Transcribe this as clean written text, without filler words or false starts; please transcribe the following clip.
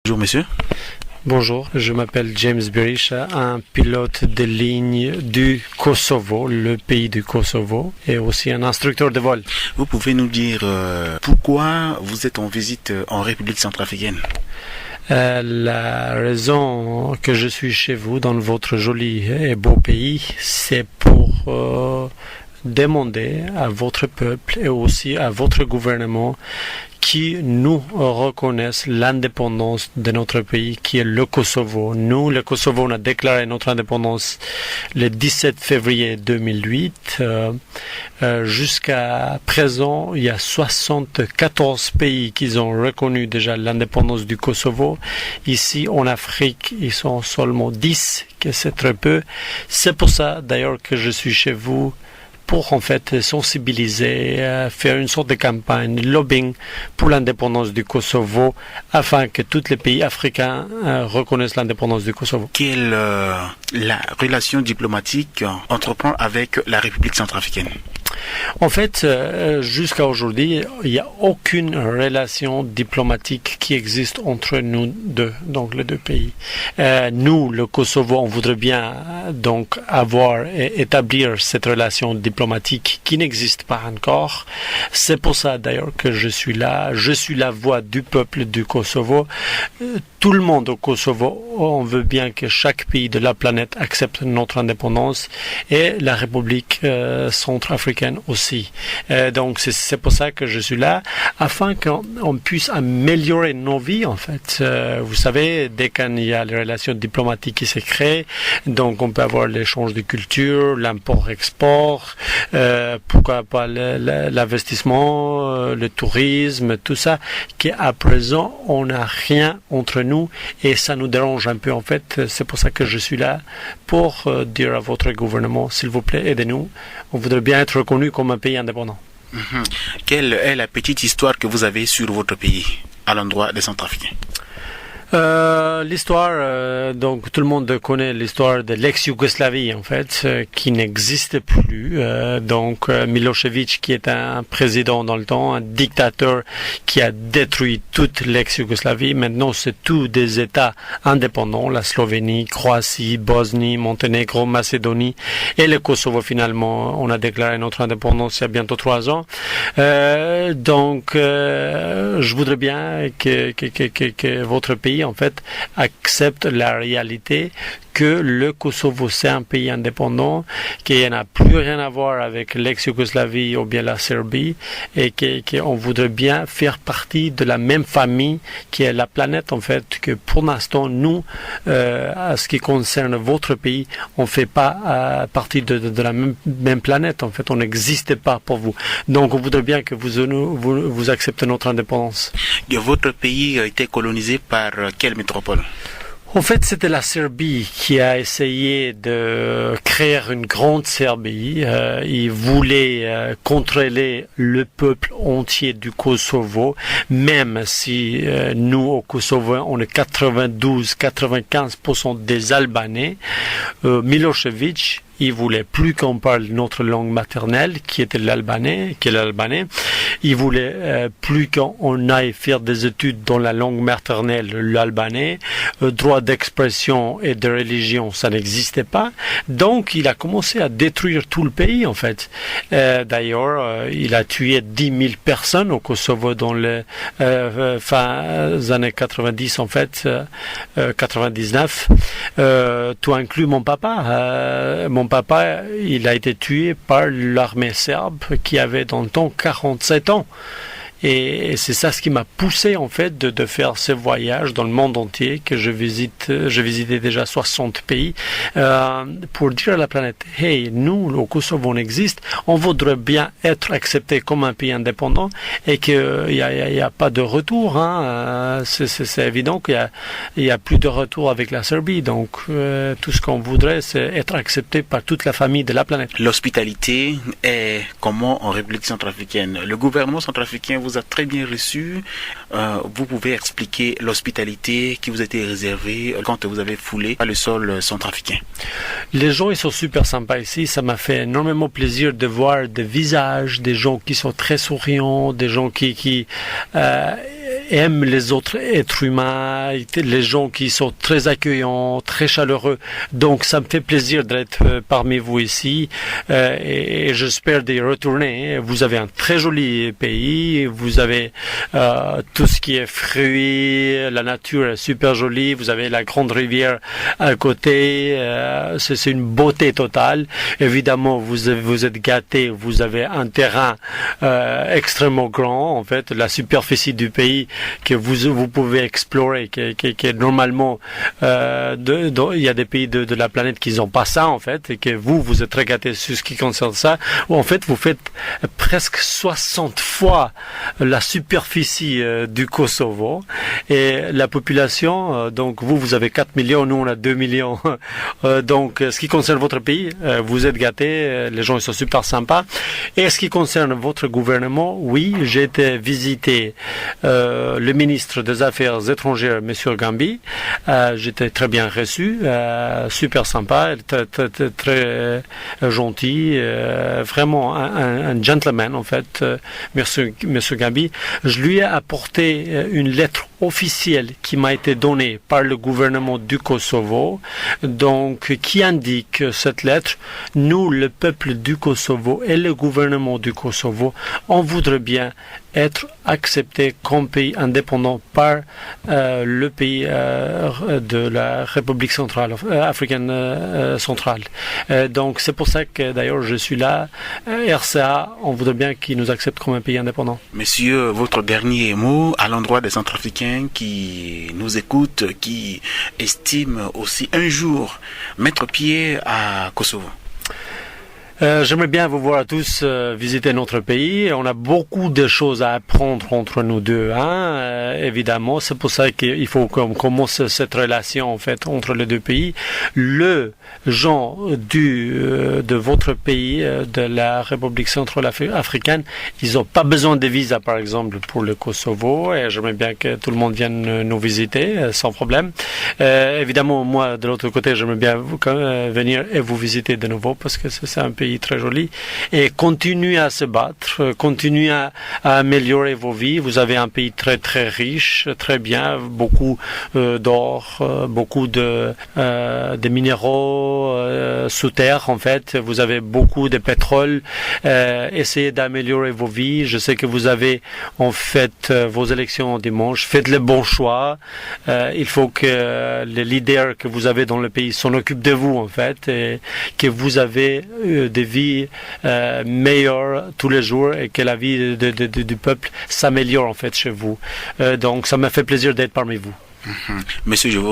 Bonjour monsieur. Bonjour, je m'appelle James Berisha, un pilote de ligne du Kosovo, le pays du Kosovo, et aussi un instructeur de vol. Vous pouvez nous dire pourquoi vous êtes en visite en République centrafricaine? La raison que je suis chez vous, dans votre joli et beau pays, c'est pour demander à votre peuple et aussi à votre gouvernement qui nous reconnaissent l'indépendance de notre pays, qui est le Kosovo. Nous, le Kosovo, on a déclaré notre indépendance le 17 février 2008. Jusqu'à présent, il y a 74 pays qui ont reconnu déjà l'indépendance du Kosovo. Ici, en Afrique, ils sont seulement 10, que c'est très peu. C'est pour ça, d'ailleurs, que je suis chez vous, pour en fait sensibiliser, faire une sorte de campagne, lobbying pour l'indépendance du Kosovo, afin que tous les pays africains reconnaissent l'indépendance du Kosovo. Quelle la relation diplomatique entreprend avec la République centrafricaine? En fait, jusqu'à aujourd'hui, il n'y a aucune relation diplomatique qui existe entre nous deux, donc les deux pays. Nous, le Kosovo, on voudrait bien donc avoir et établir cette relation diplomatique qui n'existe pas encore. C'est pour ça d'ailleurs que je suis là. Je suis la voix du peuple du Kosovo. Tout le monde au Kosovo, on veut bien que chaque pays de la planète accepte notre indépendance et la République centrafricaine aussi. Donc c'est pour ça que je suis là, afin qu'on puisse améliorer nos vies en fait. Vous savez, dès qu'il y a les relations diplomatiques qui se créent, donc on peut avoir l'échange de culture, l'import-export, pourquoi pas l'investissement, le tourisme, tout ça, qu'à présent on n'a rien entre nous et ça nous dérange un peu en fait. C'est pour ça que je suis là, pour dire à votre gouvernement, s'il vous plaît, aidez-nous. On voudrait bien être reconnu comme un pays indépendant. Quelle est la petite histoire que vous avez sur votre pays à l'endroit des Centrafricains? L'histoire, donc tout le monde connaît l'histoire de l'ex-Yougoslavie en fait, qui n'existe plus. Donc Milosevic, qui est un président dans le temps, un dictateur qui a détruit toute l'ex-Yougoslavie. Maintenant, c'est tous des États indépendants, la Slovénie, Croatie, Bosnie, Monténégro, Macédonie et le Kosovo. Finalement, on a déclaré notre indépendance il y a bientôt 3 ans. Donc, je voudrais bien que votre pays en fait accepte la réalité que le Kosovo c'est un pays indépendant, qu'il n'a plus rien à voir avec l'ex-Yougoslavie ou bien la Serbie, et qu'on voudrait bien faire partie de la même famille qui est la planète en fait, que pour l'instant nous, à ce qui concerne votre pays, on ne fait pas partie de la même planète en fait, on n'existe pas pour vous. Donc on voudrait bien que vous acceptez notre indépendance. Votre pays a été colonisé par quelle métropole? En fait, c'était la Serbie qui a essayé de créer une grande Serbie. Ils voulaient contrôler le peuple entier du Kosovo, même si nous, au Kosovo, on est 92-95% des Albanais. Milosevic, il voulait plus qu'on parle notre langue maternelle, qui était l'albanais, qui est l'albanais. Il voulait plus qu'on aille faire des études dans la langue maternelle, l'albanais. Droit d'expression et de religion, ça n'existait pas. Donc, il a commencé à détruire tout le pays, en fait. D'ailleurs, il a tué 10 000 personnes au Kosovo dans les fin des années 90, en fait, 99. Tout inclut mon papa. Mon papa, il a été tué par l'armée serbe qui avait dans le temps 47 ans. Et c'est ça ce qui m'a poussé en fait de faire ce voyage dans le monde entier, que je visitais déjà 60 pays, pour dire à la planète, hey, nous, au Kosovo, on existe, on voudrait bien être accepté comme un pays indépendant et qu'il n'y a pas de retour. Hein. C'est évident qu'il y a plus de retour avec la Serbie. Donc, tout ce qu'on voudrait, c'est être accepté par toute la famille de la planète. L'hospitalité est comment en République centrafricaine? Le gouvernement centrafricain vous vous a très bien reçu. Vous pouvez expliquer l'hospitalité qui vous a été réservée quand vous avez foulé le sol centrafricain. Les gens, ils sont super sympas ici. Ça m'a fait énormément plaisir de voir des visages, des gens qui sont très souriants, des gens qui aiment les autres êtres humains, les gens qui sont très accueillants, très chaleureux. Donc, ça me fait plaisir d'être parmi vous ici et j'espère d'y retourner. Vous avez un très joli pays, vous avez tout ce qui est fruits, la nature est super jolie, vous avez la grande rivière à côté, c'est une beauté totale. Évidemment, vous êtes gâtés, vous avez un terrain extrêmement grand, en fait, la superficie du pays que vous pouvez explorer, qui est normalement, il y a des pays de la planète qui n'ont pas ça, en fait, et que vous êtes très gâtés sur ce qui concerne ça, où en fait, vous faites presque 60 fois la superficie du Kosovo, et la population, donc vous avez 4 millions, nous on a 2 millions, donc ce qui concerne votre pays, vous êtes gâtés, les gens ils sont super sympas, et ce qui concerne votre gouvernement, oui, j'ai été visiter le ministre des Affaires étrangères, M. Gambi. J'étais très bien reçu, super sympa, très gentil, vraiment un gentleman en fait, M. Gambi. Je lui ai apporté une lettre officielle qui m'a été donnée par le gouvernement du Kosovo, donc qui indique cette lettre, nous, le peuple du Kosovo et le gouvernement du Kosovo, on voudrait bien être accepté comme pays indépendant par le pays de la République centrale, africaine centrale. Donc c'est pour ça que d'ailleurs je suis là. RCA, on voudrait bien qu'ils nous acceptent comme un pays indépendant. Monsieur, votre dernier mot à l'endroit des Centrafricains qui nous écoutent, qui estiment aussi un jour mettre pied à Kosovo. J'aimerais bien vous voir tous visiter notre pays. On a beaucoup de choses à apprendre entre nous deux, évidemment. C'est pour ça qu'il faut qu'on commence cette relation en fait entre les deux pays. Le gens de votre pays, de la République centrale africaine, ils n'ont pas besoin de visa par exemple pour le Kosovo. Et j'aimerais bien que tout le monde vienne nous visiter sans problème. Évidemment, moi de l'autre côté, j'aimerais bien venir et vous visiter de nouveau parce que c'est un pays très joli, et continuez à se battre, continuez à améliorer vos vies. Vous avez un pays très très riche, très bien, beaucoup d'or, beaucoup de minéraux sous terre en fait. Vous avez beaucoup de pétrole. Essayez d'améliorer vos vies. Je sais que vous avez en fait vos élections dimanche. Faites le bon choix. Il faut que les leaders que vous avez dans le pays s'en occupent de vous en fait, et que vous avez des vies meilleures tous les jours et que la vie du peuple s'améliore en fait chez vous. Donc ça m'a fait plaisir d'être parmi vous. Monsieur, je vous remercie.